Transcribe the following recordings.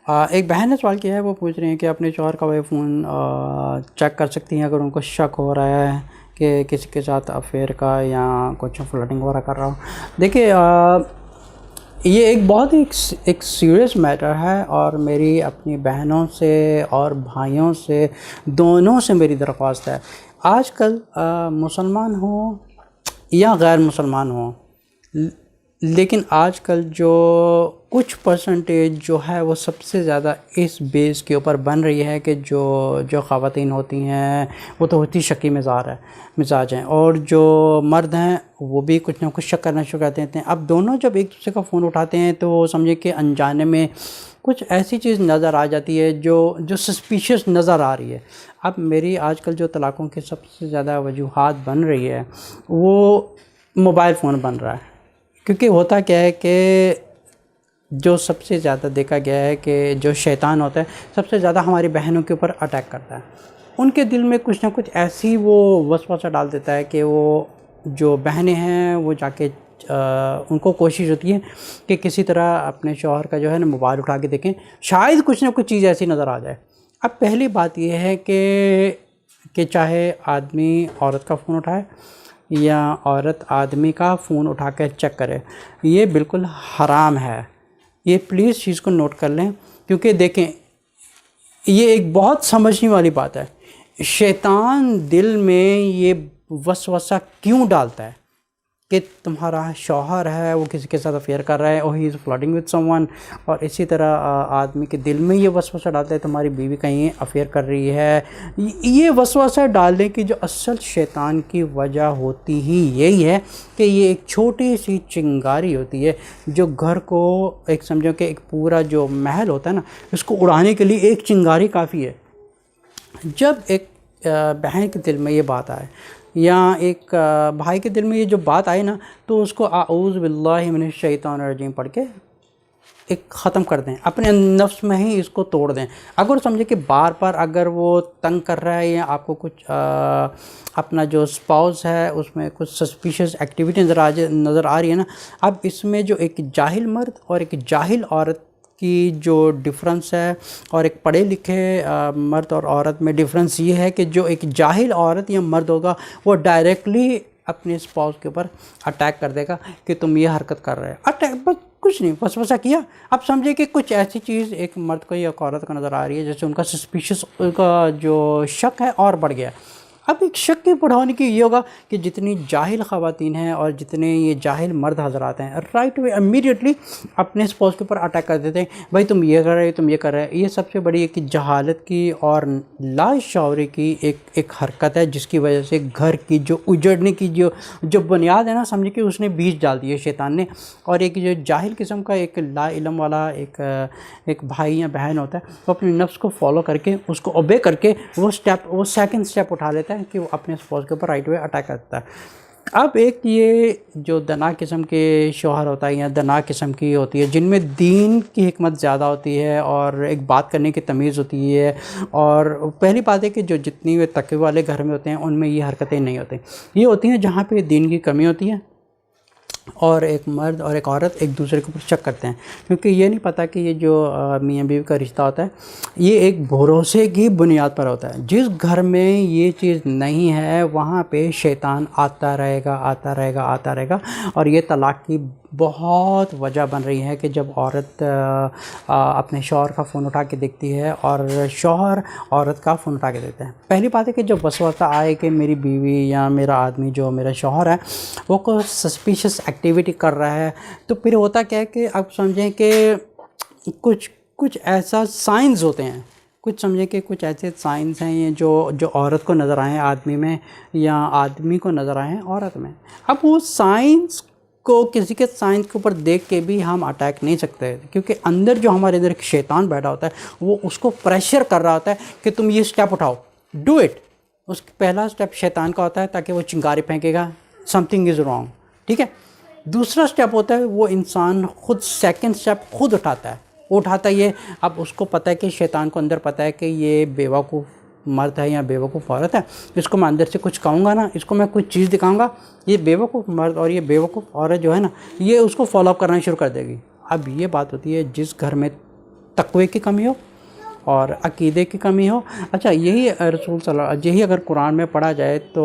ایک بہن نے سوال کیا ہے، وہ پوچھ رہی ہیں کہ اپنے شوہر کا وہ فون چیک کر سکتی ہیں اگر ان کو شک ہو رہا ہے کہ کسی کے ساتھ افیئر کا یا کچھ فلرٹنگ وغیرہ کر رہا ہو۔ دیکھیے یہ ایک بہت ہی ایک سیریس میٹر ہے، اور میری اپنی بہنوں سے اور بھائیوں سے دونوں سے میری درخواست ہے، آج کل مسلمان ہوں یا غیر مسلمان ہوں، لیکن آج کل جو کچھ پرسنٹیج جو ہے وہ سب سے زیادہ اس بیس کے اوپر بن رہی ہے کہ جو خواتین ہوتی ہیں وہ تو ہوتی شکی مزاج ہیں، اور جو مرد ہیں وہ بھی کچھ نہ کچھ شک کرنا شروع کر دیتے ہیں۔ اب دونوں جب ایک دوسرے کا فون اٹھاتے ہیں تو سمجھے کہ انجانے میں کچھ ایسی چیز نظر آ جاتی ہے جو سسپیشیس نظر آ رہی ہے۔ اب میری آج کل جو طلاقوں کی سب سے زیادہ وجوہات بن رہی ہے وہ موبائل فون بن رہا ہے، کیونکہ ہوتا کیا ہے کہ جو سب سے زیادہ دیکھا گیا ہے کہ جو شیطان ہوتا ہے سب سے زیادہ ہماری بہنوں کے اوپر اٹیک کرتا ہے، ان کے دل میں کچھ نہ کچھ ایسی وہ وسوسہ ڈال دیتا ہے کہ وہ جو بہنیں ہیں وہ جا کے ان کو کوشش ہوتی ہے کہ کسی طرح اپنے شوہر کا جو ہے نا موبائل اٹھا کے دیکھیں، شاید کچھ نہ کچھ چیز ایسی نظر آ جائے۔ اب پہلی بات یہ ہے کہ چاہے آدمی عورت کا فون اٹھائے یا عورت آدمی کا فون اٹھا کے چیک کرے، یہ بالکل حرام ہے، یہ پلیز چیز کو نوٹ کر لیں، کیونکہ دیکھیں یہ ایک بہت سمجھنے والی بات ہے۔ شیطان دل میں یہ وسوسہ کیوں ڈالتا ہے کہ تمہارا شوہر ہے وہ کسی کے ساتھ افیئر کر رہا ہے، اور ہی از فلرٹنگ وتھ سم ون، اور اسی طرح آدمی کے دل میں یہ وسوسہ ڈالتا ہے تمہاری بیوی کہیں افیئر کر رہی ہے۔ یہ وسوسہ ڈالنے کی جو اصل شیطان کی وجہ ہوتی ہی یہی ہے کہ یہ ایک چھوٹی سی چنگاری ہوتی ہے جو گھر کو ایک سمجھو کہ ایک پورا جو محل ہوتا ہے نا اس کو اڑانے کے لیے ایک چنگاری کافی ہے۔ جب ایک بہن کے دل میں یہ بات آئے یا ایک بھائی کے دل میں یہ جو بات آئے نا تو اس کو اعوذ باللہ من الشیطان الرجیم پڑھ کے ایک ختم کر دیں، اپنے نفس میں ہی اس کو توڑ دیں۔ اگر سمجھے کہ بار بار اگر وہ تنگ کر رہا ہے یا آپ کو کچھ اپنا جو اسپاؤس ہے اس میں کچھ سسپیشس ایکٹیویٹی نظر آ رہی ہے نا، اب اس میں جو ایک جاہل مرد اور ایک جاہل عورت کی جو ڈفرنس ہے، اور ایک پڑھے لکھے مرد اور عورت میں ڈفرنس یہ ہے کہ جو ایک جاہل عورت یا مرد ہوگا وہ ڈائریکٹلی اپنے اسپاؤس کے اوپر اٹیک کر دے گا کہ تم یہ حرکت کر رہے ہو، اٹیک بس کچھ نہیں، وسوسہ کیا۔ اب سمجھے کہ کچھ ایسی چیز ایک مرد کو یا ایک عورت کو نظر آ رہی ہے جیسے ان کا سسپیشس کا جو شک ہے اور بڑھ گیا۔ اب ایک شک کے بڑھانے کی یہ ہوگا کہ جتنی جاہل خواتین ہیں اور جتنے یہ جاہل مرد حضرات ہیں رائٹ وے امیڈیٹلی اپنے اسپاؤس کے اوپر اٹیک کر دیتے ہیں، بھائی تم یہ کر رہے تم یہ کر رہے۔ یہ سب سے بڑی ایک جہالت کی اور لا شعوری کی ایک حرکت ہے جس کی وجہ سے گھر کی جو اجڑنے کی جو بنیاد ہے نا، سمجھے کہ اس نے بیج ڈال دی ہے شیطان نے، اور ایک جو جاہل قسم کا ایک لا علم والا ایک بھائی یا بہن ہوتا ہے وہ اپنے نفس کو فالو کر کے اس کو اوبے کر کے وہ سیکنڈ سٹیپ اٹھا لیتا ہے کہ وہ اپنے اسپاؤس کے اوپر رائٹ وے اٹیک کرتا ہے۔ اب ایک یہ جو دنا قسم کے شوہر ہوتا ہے یا دنا قسم کی ہوتی ہے جن میں دین کی حکمت زیادہ ہوتی ہے اور ایک بات کرنے کی تمیز ہوتی ہے، اور پہلی بات ہے کہ جو جتنی وہ تقوی والے گھر میں ہوتے ہیں ان میں یہ حرکتیں نہیں ہوتی، یہ ہوتی ہیں جہاں پہ دین کی کمی ہوتی ہے اور ایک مرد اور ایک عورت ایک دوسرے کے اوپر شک کرتے ہیں، کیونکہ یہ نہیں پتہ کہ یہ جو میاں بیوی کا رشتہ ہوتا ہے یہ ایک بھروسے کی بنیاد پر ہوتا ہے۔ جس گھر میں یہ چیز نہیں ہے وہاں پہ شیطان آتا رہے گا، اور یہ طلاق کی بہت وجہ بن رہی ہے کہ جب عورت اپنے شوہر کا فون اٹھا کے دیکھتی ہے اور شوہر عورت کا فون اٹھا کے دیکھتے ہیں۔ پہلی بات ہے کہ جب وسوسہ آئے کہ میری بیوی یا میرا آدمی جو میرا شوہر ہے وہ کوئی سسپیشس ایکٹیویٹی کر رہا ہے، تو پھر ہوتا کیا ہے کہ اب سمجھیں کہ کچھ ایسا سائنز ہوتے ہیں، سمجھیں کہ کچھ ایسے سائنس ہیں یہ جو عورت کو نظر آئیں آدمی میں یا آدمی کو نظر آئیں عورت میں۔ اب وہ سائنس کو کسی کے سائنس کے اوپر دیکھ کے بھی ہم اٹیک نہیں سکتے، کیونکہ اندر جو ہمارے اندر ایک شیطان بیٹھا ہوتا ہے وہ اس کو پریشر کر رہا ہوتا ہے کہ تم یہ سٹیپ اٹھاؤ، ڈو اٹ۔ اس پہلا سٹیپ شیطان کا ہوتا ہے تاکہ وہ چنگاری پھینکے گا، سم تھنگ از رانگ، ٹھیک ہے۔ دوسرا سٹیپ ہوتا ہے وہ انسان خود سیکنڈ سٹیپ خود اٹھاتا ہے، وہ اٹھاتا ہے یہ، اب اس کو پتہ ہے کہ شیطان کو اندر پتہ ہے کہ یہ بیوقوف مرد ہے یا بیوقوف عورت ہے، اس کو میں اندر سے کچھ کہوں گا نا، اس کو میں کچھ چیز دکھاؤں گا، یہ بیوقوف مرد اور یہ بیوقوف عورت جو ہے نا یہ اس کو فالو اپ کرنا شروع کر دے گی۔ اب یہ بات ہوتی ہے جس گھر میں تقوی کی کمی ہو اور عقیدے کی کمی ہو. اچھا یہی رسول صلی اللہ یہی اگر قرآن میں پڑھا جائے تو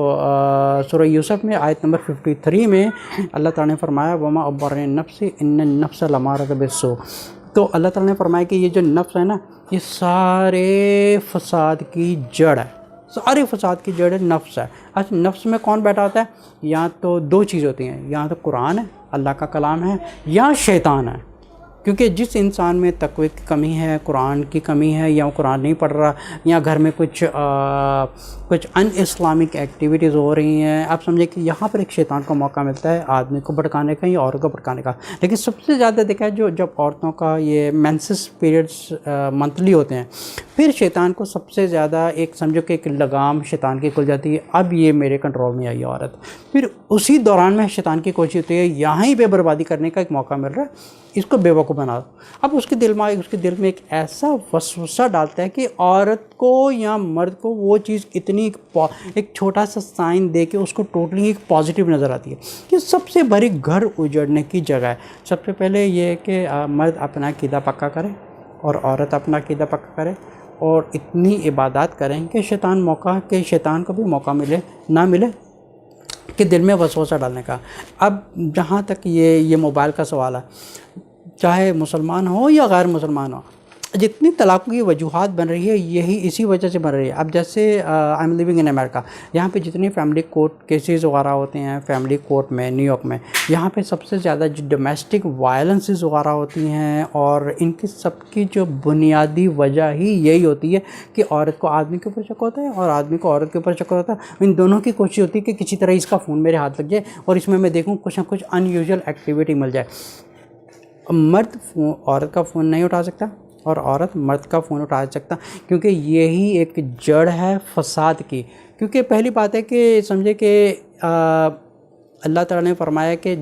سورہ یوسف میں آیت نمبر 53 میں اللہ تعالیٰ نے فرمایا وما ابرئ النفس ان النفس لامارۃ بالسوء. تو اللہ تعالیٰ نے فرمایا کہ یہ جو نفس ہے نا یہ سارے فساد کی جڑ ہے, سارے فساد کی جڑ نفس ہے. اچھا نفس میں کون بیٹھا ہوتا ہے؟ یا تو دو چیز ہوتی ہیں, یا تو قرآن ہے, اللہ کا کلام ہے, یا شیطان ہے. کیونکہ جس انسان میں تقوی کی کمی ہے, قرآن کی کمی ہے, یا وہ قرآن نہیں پڑھ رہا, یا گھر میں کچھ ان اسلامک ایکٹیویٹیز ہو رہی ہیں, آپ سمجھیں کہ یہاں پر ایک شیطان کو موقع ملتا ہے آدمی کو بھڑکانے کا یا عورت کو بھڑکانے کا. لیکن سب سے زیادہ دیکھا ہے جب عورتوں کا یہ مینسس پیریڈس منتھلی ہوتے ہیں, پھر شیطان کو سب سے زیادہ ایک سمجھو کہ ایک لگام شیطان کی کھل جاتی ہے, اب یہ میرے کنٹرول میں آئی عورت. پھر اسی دوران میں شیطان کی کوشش ہوتی ہے یہاں ہی پہ بربادی کرنے کا ایک موقع مل رہا ہے, اس کو بیوقوف بنا دو. اب اس کے دل میں ایک ایسا وسوسہ ڈالتا ہے کہ عورت کو یا مرد کو وہ چیز اتنی ایک چھوٹا سا سائن دے کے اس کو ٹوٹلی ایک پازیٹیو نظر آتی ہے کہ سب سے بڑی گھر اجڑنے کی جگہ ہے. سب سے پہلے یہ ہے کہ مرد اپنا عقیدہ پکا کرے اور عورت اپنا عقیدہ پکا کرے اور اتنی عبادات کریں کہ شیطان کو بھی موقع ملے نہ ملے کہ دل میں وسوسہ ڈالنے کا. اب جہاں تک یہ موبائل کا سوال ہے, چاہے مسلمان ہو یا غیر مسلمان ہو, جتنی طلاقوں کی وجوہات بن رہی ہے یہی اسی وجہ سے بن رہی ہے. اب جیسے آئی ایم لیونگ ان امریکہ, یہاں پہ جتنی فیملی کورٹ کیسز وغیرہ ہوتے ہیں فیملی کورٹ میں نیو یارک میں, یہاں پہ سب سے زیادہ جو ڈومیسٹک وائلنسز وغیرہ ہوتی ہیں اور ان کی سب کی جو بنیادی وجہ ہی یہی ہوتی ہے کہ عورت کو آدمی کے اوپر شک ہوتا ہے اور آدمی کو عورت کے اوپر شک ہوتا ہے. ان دونوں کی کوشش ہوتی ہے کہ کسی طرح اس کا فون میرے ہاتھ لگ جائے اور اس میں دیکھوں کچھ نہ کچھ ان یوزول ایکٹیویٹی مل جائے. مرد عورت کا فون نہیں اٹھا سکتا اور عورت مرد کا فون اٹھا سکتا, کیونکہ یہی ایک جڑ ہے فساد کی. کیونکہ پہلی بات ہے کہ سمجھے کہ اللہ تعالیٰ نے فرمایا کہ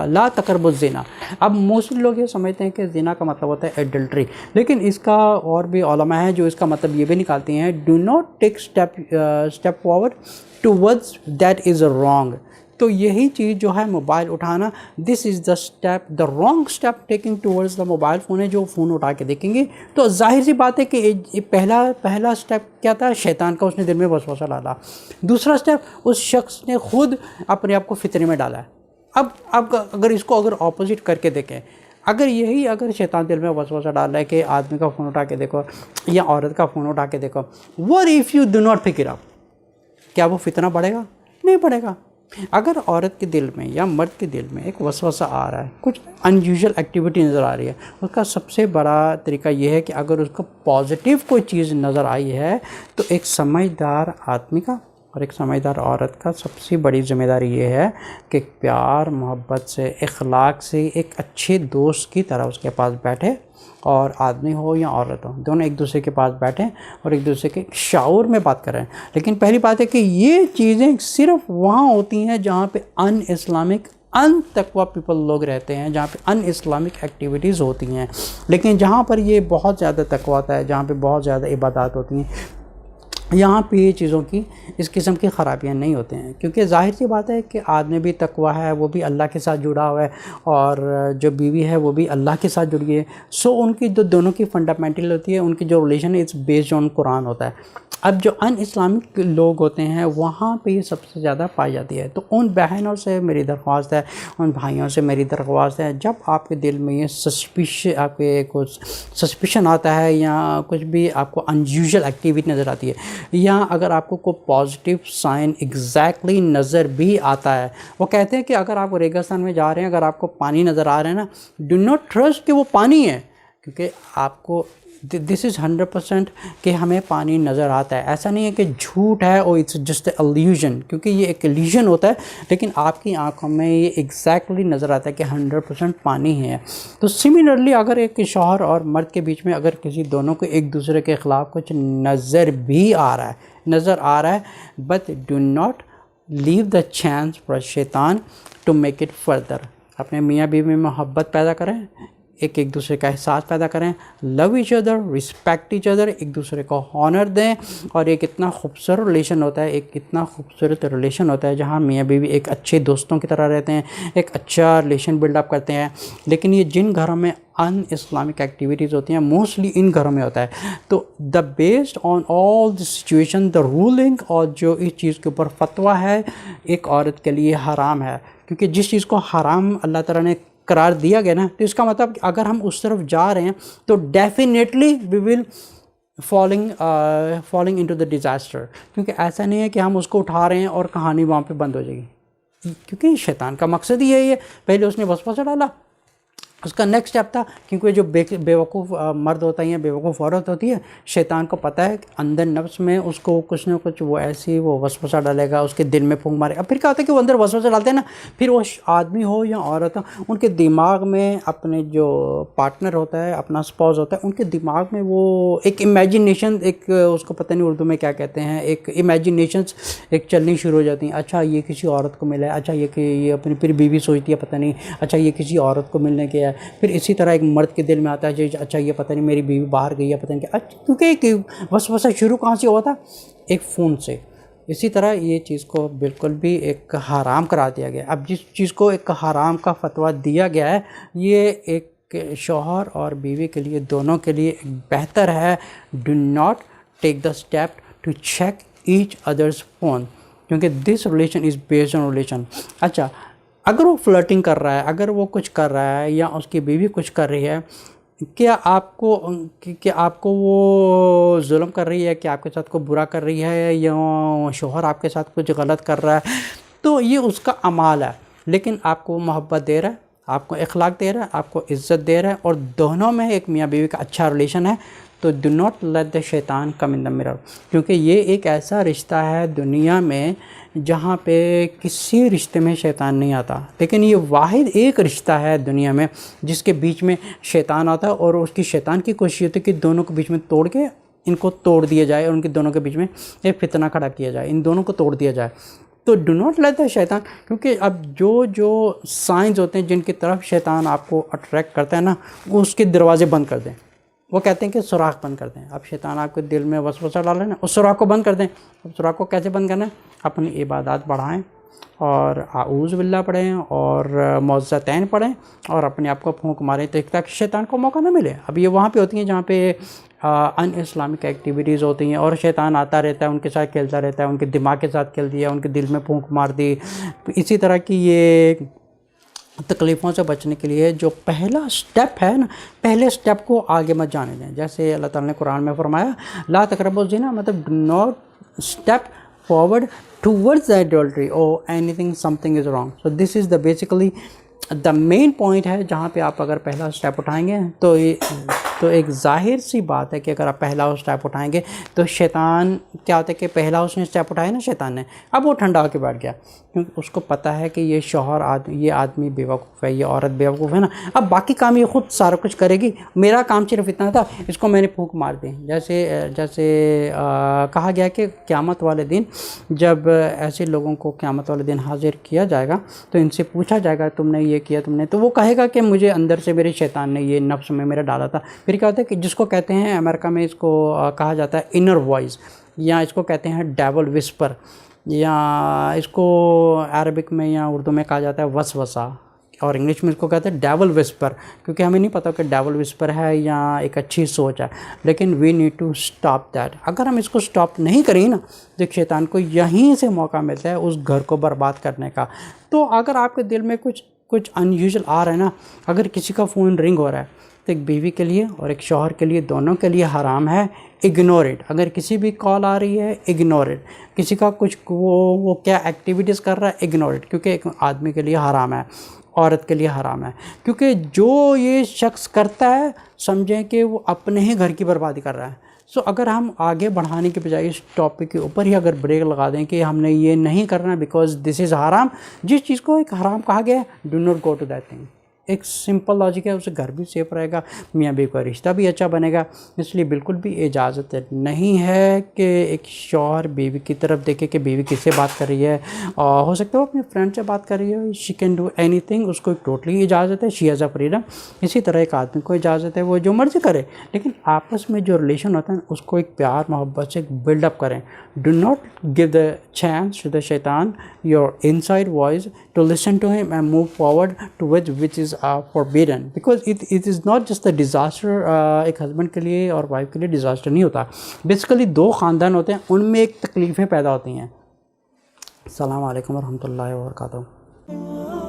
لا تقربوا الزنا. اب موسٹلی لوگ یہ سمجھتے ہیں کہ زنا کا مطلب ہوتا ہے ایڈلٹری, لیکن اس کا اور بھی علماء ہیں جو اس کا مطلب یہ بھی نکالتے ہیں do not take step forward towards that is wrong. تو یہی چیز جو ہے موبائل اٹھانا, this is the step, the wrong step taking towards the mobile phone ہے. جو فون اٹھا کے دیکھیں گے تو ظاہر سی بات ہے کہ پہلا اسٹیپ کیا تھا, شیطان کا اس نے دل میں وسوسہ ڈالا. دوسرا اسٹیپ اس شخص نے خود اپنے آپ کو فتنے میں ڈالا ہے. اب اگر اپوزٹ کر کے دیکھیں, اگر شیطان دل میں وسوسہ ڈال رہا ہے کہ آدمی کا فون اٹھا کے دیکھو یا عورت کا فون اٹھا کے دیکھو, what if you do not pick it up, کیا وہ فتنہ بڑھے گا؟ نہیں بڑھے گا. اگر عورت کے دل میں یا مرد کے دل میں ایک وسوسہ آ رہا ہے, کچھ ان یوزول ایکٹیویٹی نظر آ رہی ہے, اس کا سب سے بڑا طریقہ یہ ہے کہ اگر اس کو پازیٹیو کوئی چیز نظر آئی ہے تو ایک سمجھدار آدمی کا اور ایک سمجھدار عورت کا سب سے بڑی ذمہ داری یہ ہے کہ پیار محبت سے اخلاق سے ایک اچھے دوست کی طرح اس کے پاس بیٹھے, اور آدمی ہو یا عورت ہو دونوں ایک دوسرے کے پاس بیٹھیں اور ایک دوسرے کے شعور میں بات کریں. لیکن پہلی بات ہے کہ یہ چیزیں صرف وہاں ہوتی ہیں جہاں پہ ان اسلامک ان تقوی پیپل لوگ رہتے ہیں, جہاں پہ ان اسلامک ایکٹیویٹیز ہوتی ہیں. لیکن جہاں پر یہ بہت زیادہ تقوی ہوتا ہے, جہاں پہ بہت زیادہ عبادات ہوتی ہیں, یہاں پہ یہ چیزوں کی اس قسم کی خرابیاں نہیں ہوتے ہیں. کیونکہ ظاہر سی بات ہے کہ آدمی بھی تقوی ہے, وہ بھی اللہ کے ساتھ جڑا ہوا ہے, اور جو بیوی ہے وہ بھی اللہ کے ساتھ جڑی ہے. سو ان کی جو دونوں کی فنڈامنٹل ہوتی ہے, ان کی جو ریلیشن ہے اٹس بیسڈ آن قرآن ہوتا ہے. اب جو ان اسلامک لوگ ہوتے ہیں وہاں پہ یہ سب سے زیادہ پائی جاتی ہے. تو ان بہنوں سے میری درخواست ہے, ان بھائیوں سے میری درخواست ہے, جب آپ کے دل میں یہ آپ کے کچھ سسپیشن آتا ہے یا کچھ بھی آپ کو ان یوزول ایکٹیویٹی نظر آتی ہے, یا اگر آپ کو کوئی پازیٹیو سائن ایگزیکٹلی نظر بھی آتا ہے, وہ کہتے ہیں کہ اگر آپ ریگستان میں جا رہے ہیں, اگر آپ کو پانی نظر آ رہا ہے نا, ڈو ناٹ ٹرسٹ کہ وہ پانی ہے, کیونکہ آپ کو دس از 100% کہ ہمیں پانی نظر آتا ہے. ایسا نہیں ہے کہ جھوٹ ہے اور اٹس جسٹ اے الوژن, کیونکہ یہ ایک الوژن ہوتا ہے, لیکن آپ کی آنکھوں میں یہ ایگزیکٹلی نظر آتا ہے کہ 100% پانی ہے. تو سملرلی اگر ایک شوہر اور مرد کے بیچ میں اگر کسی دونوں کو ایک دوسرے کے خلاف کچھ نظر آ رہا ہے but do not leave the chance for شیطان ٹو میک اٹ فردر. اپنے میاں بیوی میں محبت پیدا کریں, ایک دوسرے کا احساس پیدا کریں، love each other, respect each other, ایک دوسرے کو ہانر دیں، اور ایک اتنا خوبصورت ریلیشن ہوتا ہے، ایک اتنا خوبصورت ریلیشن ہوتا ہے جہاں میاں بیوی ایک اچھے دوستوں کی طرح رہتے ہیں، ایک اچھا ریلیشن بلڈ اپ کرتے ہیں۔ لیکن یہ جن گھروں میں ان اسلامک ایکٹیویٹیز ہوتی ہیں، موسٹلی ان گھروں میں ہوتا ہے، تو the based on all the situation the ruling, اور جو اس چیز کے اوپر فتویٰ ہے ایک عورت کے لیے حرام ہے، کیونکہ جس چیز کو حرام اللہ تعالیٰ نے قرار دیا گیا نا، تو اس کا مطلب اگر ہم اس طرف جا رہے ہیں تو definitely we will falling into the disaster, کیونکہ ایسا نہیں ہے کہ ہم اس کو اٹھا رہے ہیں اور کہانی وہاں پہ بند ہو جائے گی، کیونکہ شیطان کا مقصد ہی یہی ہے۔ پہلے اس نے وسوسہ ڈالا، اس کا نیکسٹ اسٹیپ تھا، کیونکہ جو بیوقوف مرد ہوتا ہے یا بیوقوف عورت ہوتی ہے، شیطان کو پتہ ہے کہ اندر نفس میں اس کو کچھ نہ کچھ وہ ایسی وہ وسوسہ ڈالے گا، اس کے دل میں پھونک مارے گا۔ پھر کیا ہوتا ہے کہ وہ اندر وسوسہ ڈالتے ہیں نا، پھر وہ آدمی ہو یا عورت ہو، ان کے دماغ میں اپنے جو پارٹنر ہوتا ہے، اپنا اسپاؤس ہوتا ہے، ان کے دماغ میں وہ ایک امیجنیشن، ایک اس کو پتہ نہیں اردو میں کیا کہتے ہیں، ایک امیجنیشنس ایک چلنی شروع ہو جاتی ہیں۔ اچھا یہ کسی عورت کو ملا ہے، اچھا یہ اپنی پھر بیوی سوچتی ہے پتہ نہیں، اچھا یہ کسی عورت کو ملنے گیا ہے۔ پھر اسی طرح ایک مرد کے دل میں آتا ہے اچھا یہ پتہ نہیں میری بیوی باہر گئی ہے، پتہ نہیں کیا، کیونکہ ایک وسوسہ شروع کہاں سے ہوا تھا؟ ایک فون سے۔ اسی طرح یہ چیز کو بالکل بھی ایک حرام قرار دیا گیا۔ اب جس چیز کو ایک حرام کا فتویٰ دیا گیا ہے، یہ ایک شوہر اور بیوی کے لیے دونوں کے لیے ایک بہتر ہے، do not take the step to check each other's phone, کیونکہ this relation is based on relation. اچھا اگر وہ فلرٹنگ کر رہا ہے، اگر وہ کچھ کر رہا ہے یا اس کی بیوی کچھ کر رہی ہے، کیا آپ کو وہ ظلم کر رہی ہے، کہ آپ کے ساتھ کو برا کر رہی ہے، یا شوہر آپ کے ساتھ کچھ غلط کر رہا ہے، تو یہ اس کا اعمال ہے، لیکن آپ کو محبت دے رہا ہے، آپ کو اخلاق دے رہا ہے، آپ کو عزت دے رہا ہے، اور دونوں میں ایک میاں بیوی کا اچھا ریلیشن ہے، تو ڈو ناٹ لیٹ دا شیطان کم ان دا مرر، کیونکہ یہ ایک ایسا رشتہ ہے دنیا میں جہاں پہ کسی رشتے میں شیطان نہیں آتا، لیکن یہ واحد ایک رشتہ ہے دنیا میں جس کے بیچ میں شیطان آتا ہے، اور اس کی شیطان کی کوشش ہوتی ہے کہ دونوں کے بیچ میں توڑ کے ان کو توڑ دیا جائے، اور ان کے دونوں کے بیچ میں ایک فتنہ کھڑا کیا جائے، ان دونوں کو توڑ دیا جائے۔ تو ڈو ناٹ لیٹ دا شیطان، کیونکہ اب جو سائنز ہوتے ہیں جن کی طرف شیطان آپ کو اٹریکٹ کرتا ہے نا، اس کے دروازے بند کر دیں۔ وہ کہتے ہیں کہ سوراخ بند کر دیں۔ اب شیطان آپ کے دل میں وسوسہ ڈالے نا، اس سوراخ کو بند کر دیں۔ اب سوراخ کو کیسے بند کرنا ہے؟ اپنی عبادات بڑھائیں، اور اعوذ باللہ پڑھیں، اور معوذتین پڑھیں، اور اپنے آپ کو پھونک ماریں، تاکہ شیطان کو موقع نہ ملے۔ اب یہ وہاں پہ ہوتی ہیں جہاں پہ ان اسلامک ایکٹیویٹیز ہوتی ہیں، اور شیطان آتا رہتا ہے، ان کے ساتھ کھیلتا رہتا ہے، ان کے دماغ کے ساتھ کھیل دیا، ان کے دل میں پھونک مار دی۔ اسی طرح کی یہ تکلیفوں سے بچنے کے لیے جو پہلا سٹیپ ہے نا، پہلے سٹیپ کو آگے مت جانے دیں۔ جیسے اللہ تعالیٰ نے قرآن میں فرمایا لا تقربوا الزنا، مطلب do not step forward towards adultery اور anything something is wrong. So this is the basically the main point ہے، جہاں پہ آپ اگر پہلا سٹیپ اٹھائیں گے تو ایک ظاہر سی بات ہے کہ اگر آپ پہلا سٹیپ اٹھائیں گے تو شیطان کیا ہوتا ہے کہ پہلا اس نے سٹیپ اٹھایا نا شیطان نے، اب وہ ٹھنڈا ہو کے بیٹھ گیا، کیونکہ اس کو پتہ ہے کہ یہ شوہر یہ آدمی بیوقوف ہے، یہ عورت بیوقوف ہے نا، اب باقی کام یہ خود سارا کچھ کرے گی، میرا کام صرف اتنا تھا، اس کو میں نے پھونک مار دی۔ جیسے کہا گیا کہ قیامت والے دن جب ایسے لوگوں کو قیامت والے دن حاضر کیا جائے گا تو ان سے پوچھا جائے گا تم نے یہ کیا، تم نے، تو وہ کہے گا کہ مجھے اندر سے میرے شیطان نے یہ نفس میں میرا ڈالا تھا۔ پھر کیا ہوتا ہے کہ جس کو کہتے ہیں امریکہ میں اس کو کہا جاتا ہے انر وائس، یا اس کو کہتے ہیں ڈیول وسپر، یا اس کو عربک میں یا اردو میں کہا جاتا ہے وسوسہ، اور انگلش میں اس کو کہتے ہیں ڈیول وسپر، کیونکہ ہمیں نہیں پتہ کہ ڈیول وسپر ہے یا ایک اچھی سوچ ہے، لیکن we need to stop that. اگر ہم اس کو اسٹاپ نہیں کریں نا، تو شیطان کو یہیں سے موقع ملتا ہے اس گھر کو برباد کرنے کا۔ تو اگر آپ کے دل میں کچھ ان یوزل آ رہا ہے نا، اگر کسی کا فون رنگ ہو رہا ہے تو ایک بیوی کے لیے اور ایک شوہر کے لیے دونوں کے لیے حرام ہے اگنور اٹ۔ اگر کسی بھی کال آ رہی ہے اگنور اٹ، کسی کا کچھ وہ کیا ایکٹیویٹیز کر رہا ہے اگنور اٹ، کیونکہ ایک آدمی کے لیے حرام ہے، عورت کے لیے حرام ہے، کیونکہ جو یہ شخص کرتا ہے سمجھیں کہ وہ اپنے ہی گھر کی بربادی کر رہا ہے۔ سو اگر ہم آگے بڑھانے کے بجائے اس ٹاپک کے اوپر ہی اگر بریک لگا دیں کہ ہم نے یہ نہیں کرنا بیکاز دس از حرام، جس چیز کو ایک حرام کہا گیا ہے، do not go to that thing. ایک سمپل لاجک ہے, اسے گھر بھی سیف رہے گا, میاں بیوی کا رشتہ بھی اچھا بنے گا. اس لیے بالکل بھی اجازت نہیں ہے کہ ایک شوہر بیوی کی طرف دیکھے کہ بیوی کس سے بات کر رہی ہے. ہو سکتا ہے وہ اپنے فرینڈ سے بات کر رہی ہے, she can do anything, اس کو ایک ٹوٹلی اجازت ہے, شی ہیز اے فریڈم. اسی طرح ایک آدمی کو اجازت ہے وہ جو مرضی کرے, لیکن آپس میں جو ریلیشن ہوتا ہے اس کو ایک پیار محبت سے بلڈ اپ کریں. Do not give the chance to the shaitan, your inside voice, to listen to him and move forward to which is forbidden, because it is not just a disaster. ایک husband کے لیے اور wife کے لیے disaster نہیں ہوتا, basically دو خاندان ہوتے ہیں, ان میں ایک تکلیفیں پیدا ہوتی ہیں. السلام علیکم ورحمۃ اللہ وبرکاتہ.